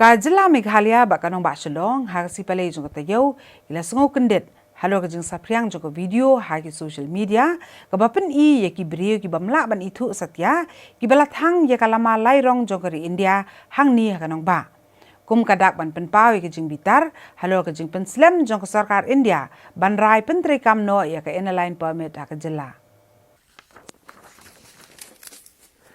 Kajela Meghalaya bakanong basyalong hagsi palay jung katayaw ila sungaw kendit halo kajing sapriang jung video hagi social media kabapen yaki brio ki bamla ban itu satya ki balathang ya kalama lairong jung kari India hang ni hakanong ba kum kadak ban penpaw kajing bitar halo kajing penslam jung sarkar India ban rai pentri kamno ya ka line permit hakajela.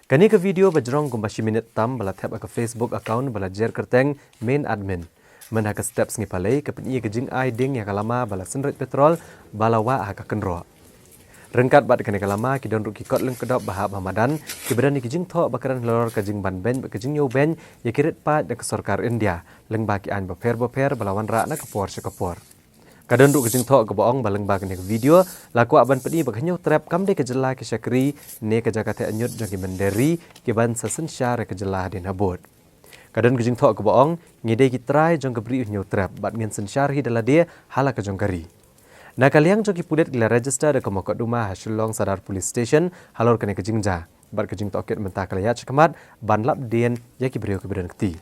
Kani ke video bajrong kumbashi minit tam bala tap ke Facebook account bala jer kerteng main admin. Men haka steps ngi palai ke penyi ke jing ai ding ya kalama bala senret petrol bala wa haka kenro. Rengkat bat kene kalama ki don ruki kot leng kedop bahab Ramadan ki berani ki jing tho bakaran lor ke jing ban ben ke jing yo ben ya kirit pat de sarkar India leng baki an baper bala wan ra na kapor sekapor. Kadang duk kejeng thok ke boong baleng bag nek video laku aban pedi baghanyo trap kam de kejela ke syakri ne ke jakate anyut jang menderi ke ban sasen syar ke jela den habot. Kadang kejeng thok ke boong ngide ki try jang ke bri nyo trap bat ngin sen syar hi dala de hala ke jang kari. Na kaliang jang ki pudet gila register de komokot duma hasilong sadar police station halor kene kejeng ja bat kejeng toket mentah kalaya cekamat ban lap den ya ki brio ke bedan kti.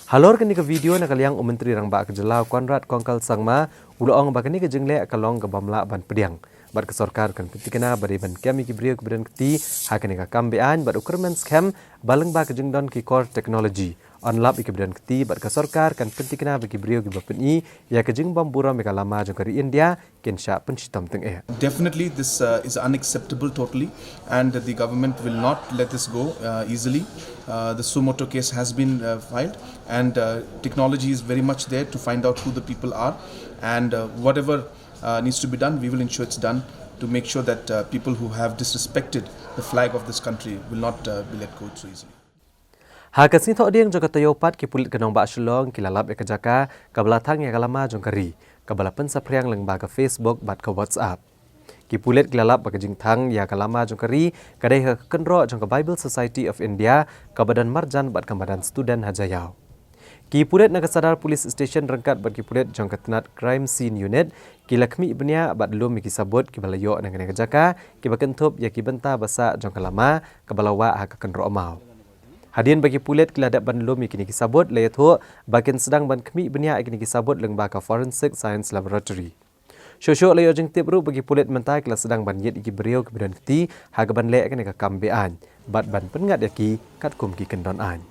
Halor kini ke video nak kaliang menteri rang ba kejelau Konrad Kongkal Sangma uloong ba kini ke jengle kalong ke bamla ban pediang bat ke sarkar kan petikena bari ban kami ki brio ke bedan kti hakane ka kambean bat ukurmen scam baleng ba ke jengdon ki core technology onlap ke bedan kti bat ke sarkar kan petikena bagi brio ke bapeni ya ke jeng bambura me kalama jong kari India kensha penchitam teng Definitely this is unacceptable totally and the government will not let this go easily. The Sumoto case has been filed and technology is very much there to find out who the people are and whatever needs to be done, we will ensure it's done to make sure that people who have disrespected the flag of this country will not be let go so easily. Hakat sini thok diang jong katayo pat ki pulit kenong ba shlong kilalap ek jaka kabalathang ya kalama jong kari kabalapan sapriang leng ba ke Facebook bat ke WhatsApp. Ki pulit kilalap ba ke jing thang ya kalama jong kari kadai ka kenro jong ke Bible Society of India kabadan marjan bat kamadan student hajayau. Ki pulit nak sadar police station rengkat bat ki pulit jong ketenat crime scene unit ki lakmi ibnia bat lum ki sabut ki balayo nang ke jaka ki bakentup ya ki benta basa jong kalama kabalawa ha ka kenro mau. Hadian bagi pulit keladap ban lum kini kisabut layatho bakin sedang ban kemi benia kini kisabut leng baka forensic science laboratory. Syosyo layo jeng tipru bagi pulit mentai kelas sedang ban yet iki beriau kebidan keti haga ban lek kini ka kambean bat ban pengat yaki kat kum ki kendon an.